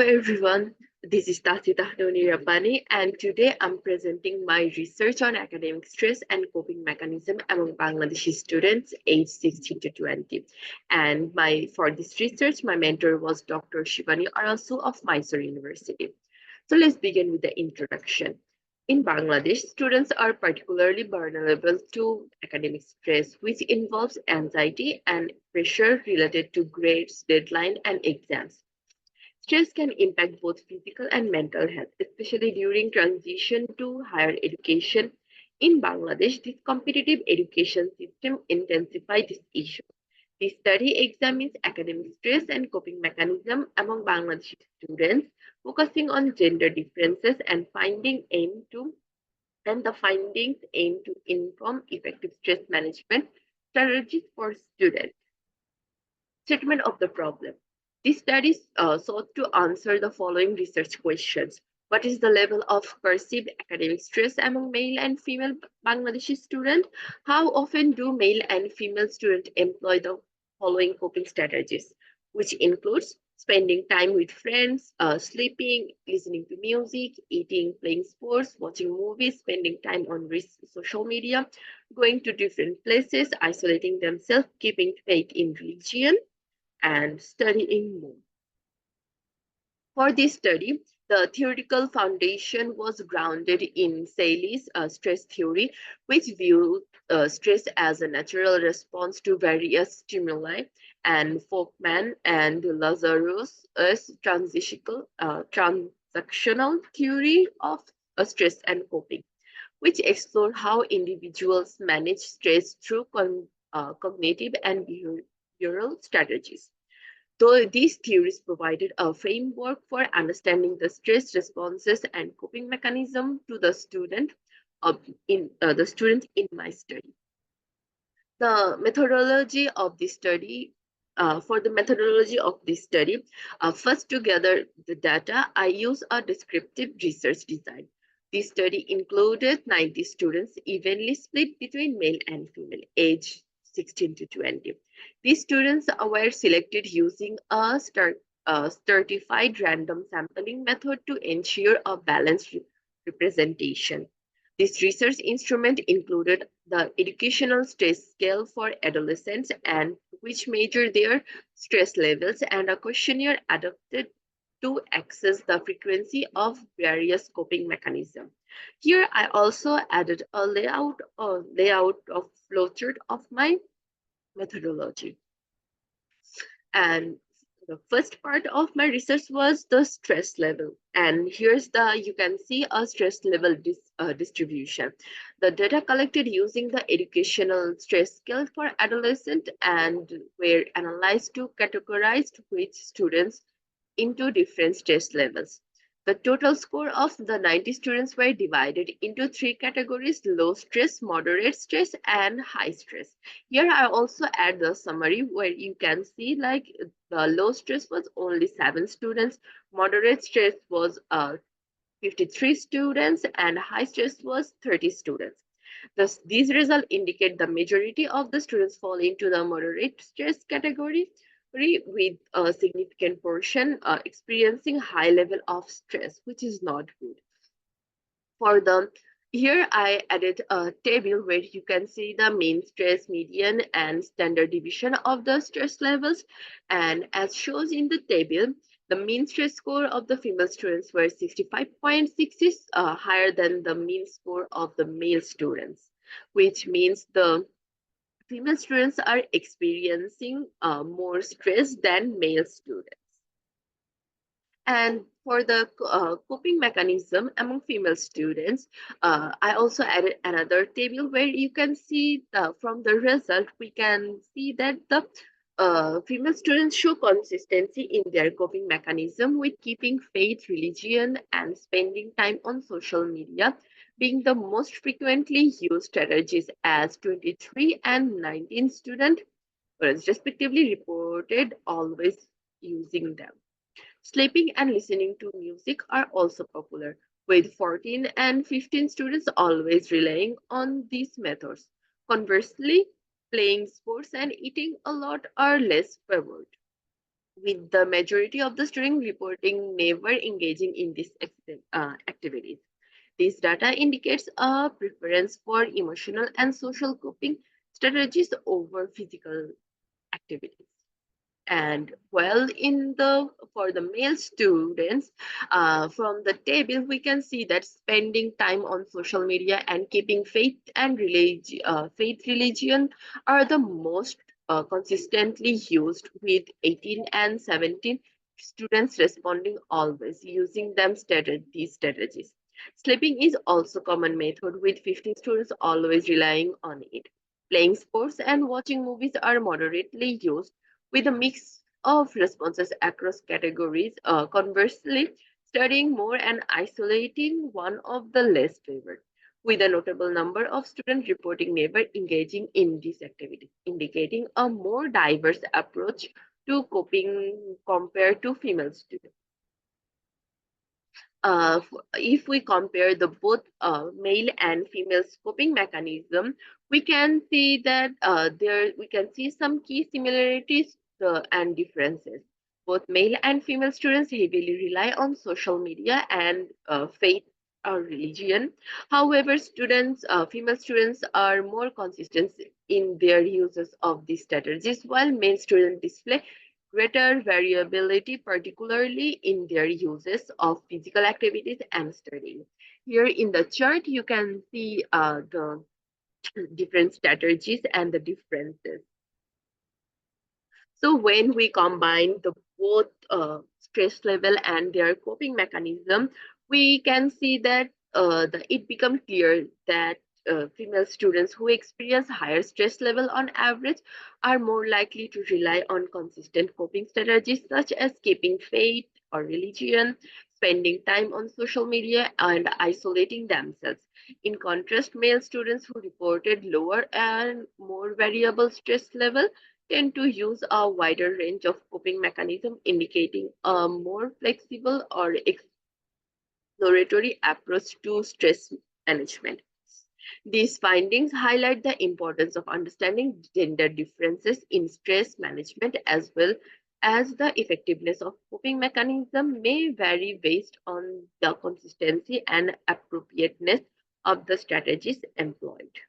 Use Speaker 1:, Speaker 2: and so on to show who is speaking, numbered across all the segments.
Speaker 1: everyone, this is Tahsi Rabbani, and today I'm presenting my research on academic stress and coping mechanism among Bangladeshi students aged 16 to 20. And for this research, my mentor was Dr. Shivani Arasu of Mysore University. So let's begin with the introduction. In Bangladesh, students are particularly vulnerable to academic stress, which involves anxiety and pressure related to grades, deadline, and exams. Stress can impact both physical and mental health, especially during transition to higher education. In Bangladesh, this competitive education system intensifies this issue. The study examines academic stress and coping mechanism among Bangladeshi students, focusing on gender differences and the findings aim to inform effective stress management strategies for students. Statement of the problem. This study sought to answer the following research questions. What is the level of perceived academic stress among male and female Bangladeshi students? How often do male and female students employ the following coping strategies, which includes spending time with friends, sleeping, listening to music, eating, playing sports, watching movies, spending time on social media, going to different places, isolating themselves, keeping faith in religion, and studying more. For this study, the theoretical foundation was grounded in Cayley's stress theory, which viewed stress as a natural response to various stimuli, and Folkman and Lazarus' transactional theory of stress and coping, which explored how individuals manage stress through cognitive and behavioral strategies. Though these theories provided a framework for understanding the stress responses and coping mechanism to the students in my study. The methodology of this study For the methodology of this study, first to gather the data, I use a descriptive research design. This study included 90 students evenly split between male and female, age 16 to 20. These students were selected using a stratified random sampling method to ensure a balanced representation. This research instrument included the Educational Stress Scale for adolescents, and which measure their stress levels, and a questionnaire adapted to assess the frequency of various coping mechanisms. Here, I also added a layout of flowchart of my methodology. And the first part of my research was the stress level. And you can see a stress level distribution. The data collected using the educational stress scale for adolescent and were analyzed to categorize which students into different stress levels. The total score of the 90 students were divided into three categories: low stress, moderate stress, and high stress. Here I also add the summary where you can see like the low stress was only 7 students, moderate stress was 53 students, and high stress was 30 students. Thus, these results indicate the majority of the students fall into the moderate stress category, with a significant portion experiencing high level of stress, which is not good. For the Here I added a table where you can see the mean stress, median, and standard deviation of the stress levels. And as shows in the table, the mean stress score of the female students were 65.6, is higher than the mean score of the male students, which means the female students are experiencing more stress than male students. And for the coping mechanism among female students, I also added another table where you can see from the result, we can see that the female students show consistency in their coping mechanism, with keeping faith, religion, and spending time on social media being the most frequently used strategies, as 23 and 19 students whereas respectively reported always using them. Sleeping and listening to music are also popular, with 14 and 15 students always relying on these methods. Conversely, playing sports and eating a lot are less favored. with the majority of the students reporting never engaging in these activities. This data indicates a preference for emotional and social coping strategies over physical activities. And well, in the for the male students, from the table we can see that spending time on social media and keeping religion are the most consistently used, with 18 and 17 students responding always using these strategies. Sleeping is also common method, with 15 students always relying on it. Playing sports and watching movies are moderately used, with a mix of responses across categories. Conversely, studying more and isolating one of the less favored, with a notable number of students reporting never engaging in this activity, indicating a more diverse approach to coping compared to female students. If we compare the both male and female scoping mechanism, we can see that there we can see some key similarities and differences. Both male and female students heavily rely on social media and faith or religion. However, female students are more consistent in their uses of these strategies, while male students display greater variability, particularly in their uses of physical activities and studying. Here in the chart, you can see the different strategies and the differences. So when we combine the both stress level and their coping mechanism, we can see that it becomes clear that female students who experience higher stress level on average are more likely to rely on consistent coping strategies such as keeping faith or religion, spending time on social media, and isolating themselves. In contrast, male students who reported lower and more variable stress level tend to use a wider range of coping mechanisms, indicating a more flexible or exploratory approach to stress management. These findings highlight the importance of understanding gender differences in stress management, as well as the effectiveness of coping mechanism may vary based on the consistency and appropriateness of the strategies employed.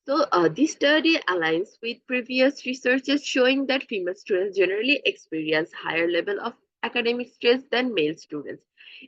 Speaker 1: So this study aligns with previous researches showing that female students generally experience higher level of academic stress than male students.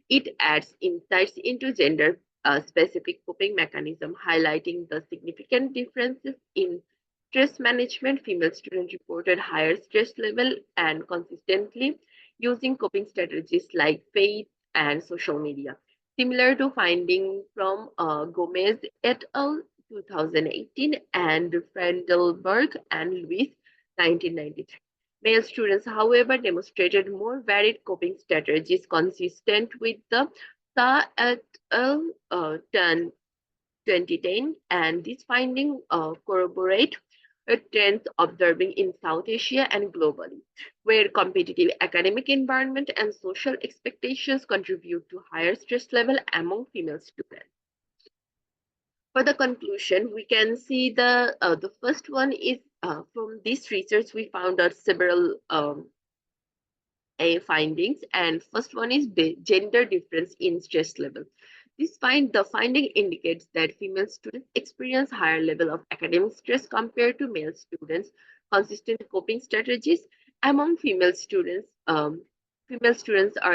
Speaker 1: It adds insights into gender specific coping mechanism, highlighting the significant differences in stress management. Female students reported higher stress level and consistently using coping strategies like faith and social media. Similar to finding from Gomez et al. 2018 and Frendelberg and Lewis 1993. Male students, however, demonstrated more varied coping strategies consistent with the Sa et al. 2010, and this finding corroborate trends observing in South Asia and globally, where competitive academic environment and social expectations contribute to higher stress level among female students. For the conclusion, we can see the first one is from this research we found out several findings, and first one is gender difference in stress level. The finding indicates that female students experience higher level of academic stress compared to male students. Consistent coping strategies among female students are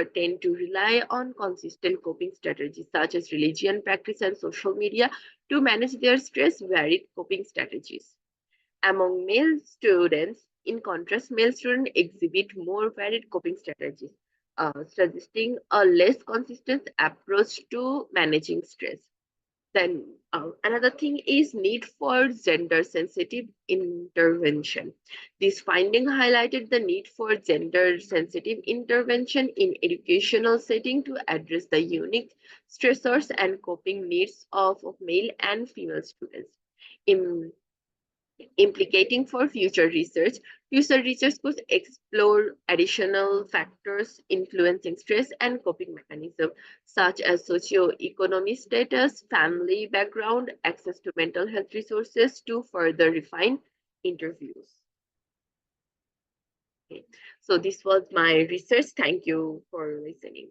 Speaker 1: tend to rely on consistent coping strategies such as religion, practice, and social media to manage their stress. Varied coping strategies among male students, in contrast, male students exhibit more varied coping strategies, suggesting a less consistent approach to managing stress. Then another thing is need for gender sensitive intervention. This finding highlighted the need for gender sensitive intervention in educational setting to address the unique stressors and coping needs of male and female students. In implicating for future research could explore additional factors influencing stress and coping mechanisms, such as socio-economic status, family background, access to mental health resources to further refine interviews. Okay. So this was my research. Thank you for listening.